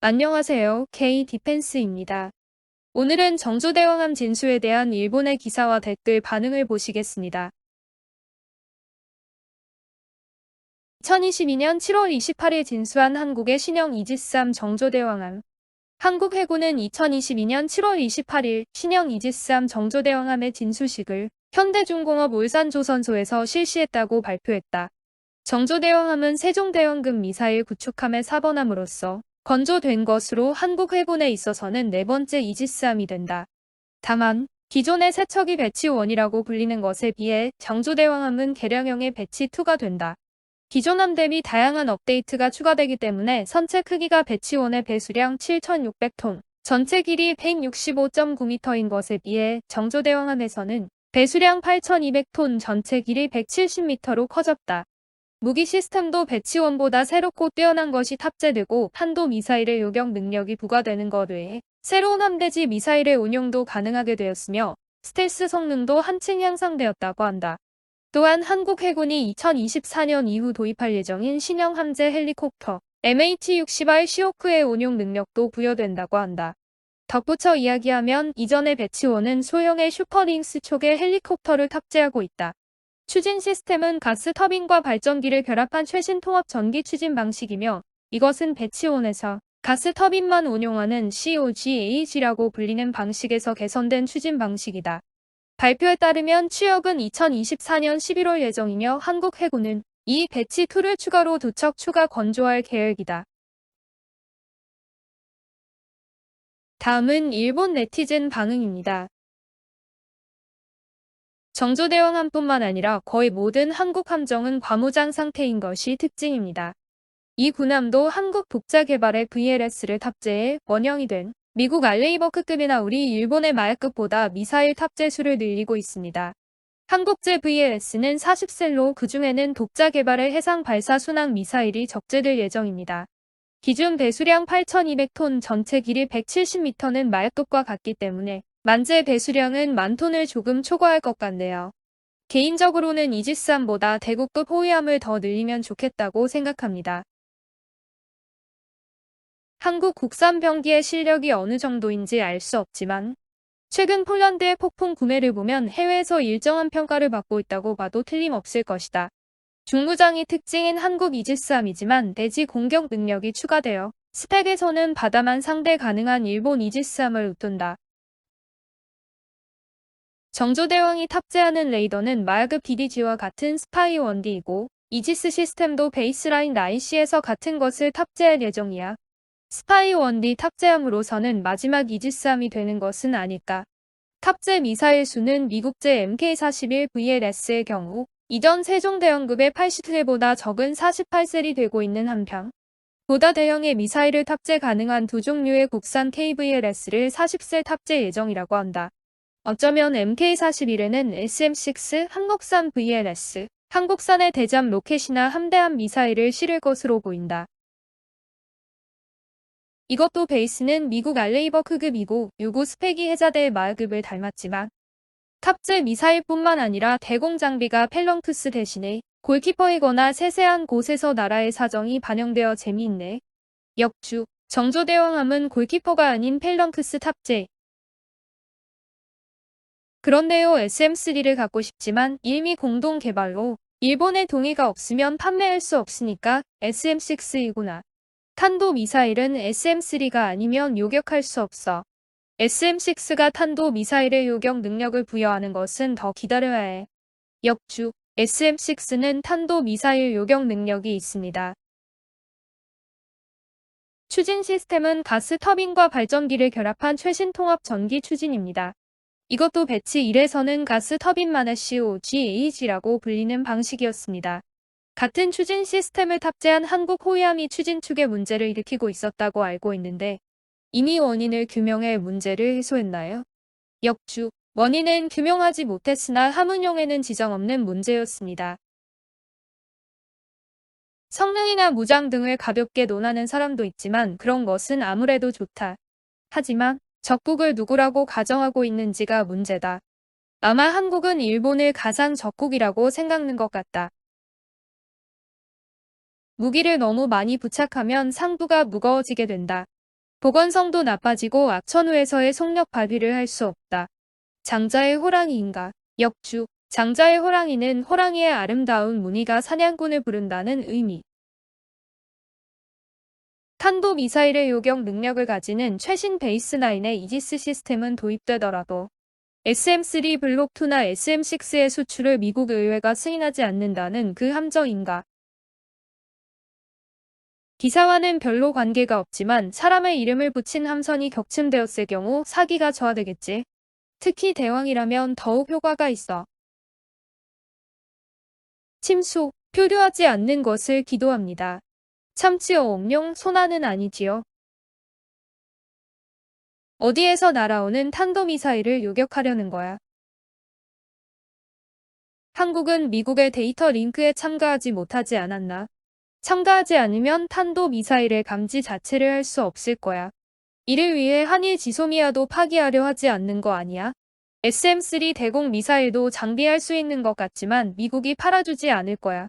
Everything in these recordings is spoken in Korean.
안녕하세요. K-디펜스입니다. 오늘은 정조대왕암 진수에 대한 일본의 기사와 댓글 반응을 보시겠습니다. 2022년 7월 28일 진수한 한국의 신형 이지스함 정조대왕암. 한국 해군은 2022년 7월 28일 신형 이지스함 정조대왕암의 진수식을 현대중공업 울산조선소에서 실시했다고 발표했다. 정조대왕암은 세종대왕급 미사일 구축함의 4번함으로써 건조된 것으로 한국 해군에 있어서는 네 번째 이지스함이 된다. 다만 기존의 세척이 배치 1이라고 불리는 것에 비해 정조대왕함은 개량형의 배치 2가 된다. 기존 함 대비 다양한 업데이트가 추가되기 때문에 선체 크기가 배치 1의 배수량 7,600톤, 전체 길이 165.9m인 것에 비해 정조대왕함에서는 배수량 8,200톤, 전체 길이 170m로 커졌다. 무기 시스템도 배치1보다 새롭고 뛰어난 것이 탑재되고 탄도미사일의 요격 능력이 부과되는 것 외에 새로운 함대지 미사일의 운용도 가능하게 되었으며 스텔스 성능도 한층 향상되었다고 한다. 또한 한국 해군이 2024년 이후 도입할 예정인 신형 함재 헬리콥터 MH-60R 시호크의 운용 능력도 부여된다고 한다. 덧붙여 이야기하면 이전의 배치1은 소형의 슈퍼링스 촉의 헬리콥터를 탑재하고 있다. 추진 시스템은 가스 터빈과 발전기를 결합한 최신 통합 전기 추진 방식이며 이것은 배치1에서 가스 터빈만 운용하는 COGAG라고 불리는 방식에서 개선된 추진 방식이다. 발표에 따르면 취역은 2024년 11월 예정이며 한국 해군은 이 배치2를 추가로 2척 추가 건조할 계획이다. 다음은 일본 네티즌 반응입니다. 정조대왕함뿐만 아니라 거의 모든 한국 함정은 과무장 상태인 것이 특징입니다. 이 군함도 한국 독자 개발의 VLS를 탑재해 원형이 된 미국 알레이버크급이나 우리 일본의 마약급보다 미사일 탑재 수를 늘리고 있습니다. 한국제 VLS는 40셀로 그중에는 독자 개발의 해상 발사 순항 미사일이 적재될 예정입니다. 기준 배수량 8,200톤, 전체 길이 170m는 마약급과 같기 때문에 만재 배수량은 10,000톤을 조금 초과할 것 같네요. 개인적으로는 이지스함보다 대구급 호위함을 더 늘리면 좋겠다고 생각합니다. 한국 국산 병기의 실력이 어느 정도인지 알 수 없지만 최근 폴란드의 폭풍 구매를 보면 해외에서 일정한 평가를 받고 있다고 봐도 틀림없을 것이다. 중무장이 특징인 한국 이지스함이지만 대지 공격 능력이 추가되어 스펙에서는 바다만 상대 가능한 일본 이지스함을 웃돈다. 정조대왕이 탑재하는 레이더는 마야급 DDG와 같은 스파이 1D이고 이지스 시스템도 베이스라인 9C에서 같은 것을 탑재할 예정이야. 스파이 1D 탑재함으로서는 마지막 이지스함이 되는 것은 아닐까. 탑재 미사일 수는 미국제 MK-41VLS의 경우 이전 세종대왕급의 80셀보다 적은 48셀이 되고 있는 한편 보다 대형의 미사일을 탑재 가능한 두 종류의 국산 KVLS를 40셀 탑재 예정이라고 한다. 어쩌면 MK-41에는 SM-6 한국산 VLS, 한국산의 대잠 로켓이나 함대함 미사일을 실을 것으로 보인다. 이것도 베이스는 미국 알레이버크급이고 요구 스펙이 해자대의 마야급을 닮았지만 탑재 미사일뿐만 아니라 대공 장비가 펠렁크스 대신에 골키퍼이거나 세세한 곳에서 나라의 사정이 반영되어 재미있네. 역주, 정조대왕함은 골키퍼가 아닌 펠렁크스 탑재. 그런데요, SM3를 갖고 싶지만 일미 공동 개발로 일본의 동의가 없으면 판매할 수 없으니까 SM6이구나. 탄도 미사일은 SM3가 아니면 요격할 수 없어. SM6가 탄도 미사일의 요격 능력을 부여하는 것은 더 기다려야 해. 역주, SM6는 탄도 미사일 요격 능력이 있습니다. 추진 시스템은 가스 터빈과 발전기를 결합한 최신 통합 전기 추진입니다. 이것도 배치 1에서는 가스 터빈만의 COGAG라고 불리는 방식이었습니다. 같은 추진 시스템을 탑재한 한국 호위함이 추진 축에 문제를 일으키고 있었다고 알고 있는데 이미 원인을 규명해 문제를 해소했나요? 역주, 원인은 규명하지 못했으나 함운용에는 지정 없는 문제였습니다. 성능이나 무장 등을 가볍게 논하는 사람도 있지만 그런 것은 아무래도 좋다. 하지만 적국을 누구라고 가정하고 있는지가 문제다. 아마 한국은 일본을 가상 적국이라고 생각는 것 같다. 무기를 너무 많이 부착하면 상부가 무거워지게 된다. 보건성도 나빠지고 악천후에서의 속력 발휘를 할 수 없다. 장자의 호랑이인가? 역주. 장자의 호랑이는 호랑이의 아름다운 무늬가 사냥꾼을 부른다는 의미. 탄도미사일의 요격 능력을 가지는 최신 베이스9의 이지스 시스템은 도입되더라도 SM3 블록2나 SM6의 수출을 미국 의회가 승인하지 않는다는 그 함정인가? 기사와는 별로 관계가 없지만 사람의 이름을 붙인 함선이 격침되었을 경우 사기가 저하되겠지. 특히 대왕이라면 더욱 효과가 있어. 침수, 표류하지 않는 것을 기도합니다. 참치어 옥룡 소나는 아니지요. 어디에서 날아오는 탄도미사일을 요격하려는 거야. 한국은 미국의 데이터 링크에 참가하지 못하지 않았나? 참가하지 않으면 탄도미사일의 감지 자체를 할 수 없을 거야. 이를 위해 한일 지소미아도 파기하려 하지 않는 거 아니야? SM3 대공 미사일도 장비할 수 있는 것 같지만 미국이 팔아주지 않을 거야.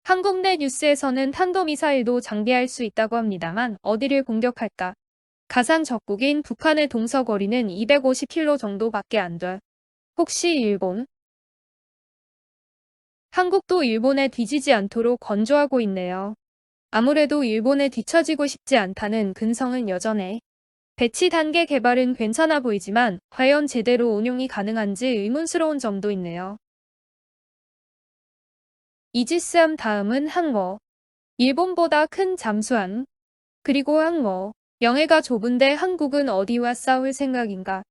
한국 내 뉴스에서는 탄도미사일도 장비할 수 있다고 합니다만 어디를 공격할까? 가상 적국인 북한의 동서거리는 250km 정도밖에 안 돼. 혹시 일본? 한국도 일본에 뒤지지 않도록 건조하고 있네요. 아무래도 일본에 뒤처지고 싶지 않다는 근성은 여전해. 배치 단계 개발은 괜찮아 보이지만 과연 제대로 운용이 가능한지 의문스러운 점도 있네요. 이지스함 다음은 항모. 일본보다 큰 잠수함. 그리고 항모. 영해가 좁은데 한국은 어디와 싸울 생각인가?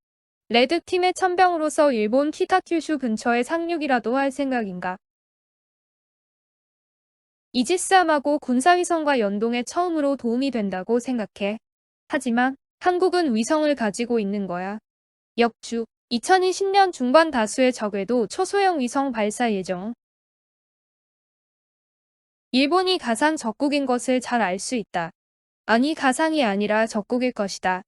레드팀의 천병으로서 일본 키타큐슈 근처에 상륙이라도 할 생각인가? 이지스함하고 군사위성과 연동에 처음으로 도움이 된다고 생각해. 하지만 한국은 위성을 가지고 있는 거야. 역주. 2020년 중반 다수의 적외도 초소형 위성 발사 예정. 일본이 가상 적국인 것을 잘 알 수 있다. 아니 가상이 아니라 적국일 것이다.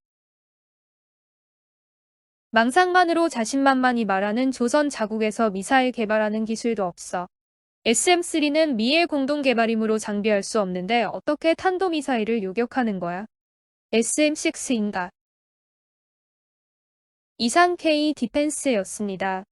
망상만으로 자신만만히 말하는 조선 자국에서 미사일 개발하는 기술도 없어. SM3는 미일 공동 개발이므로 장비할 수 없는데 어떻게 탄도미사일을 요격하는 거야? SM6인가? 이상 K 디펜스였습니다.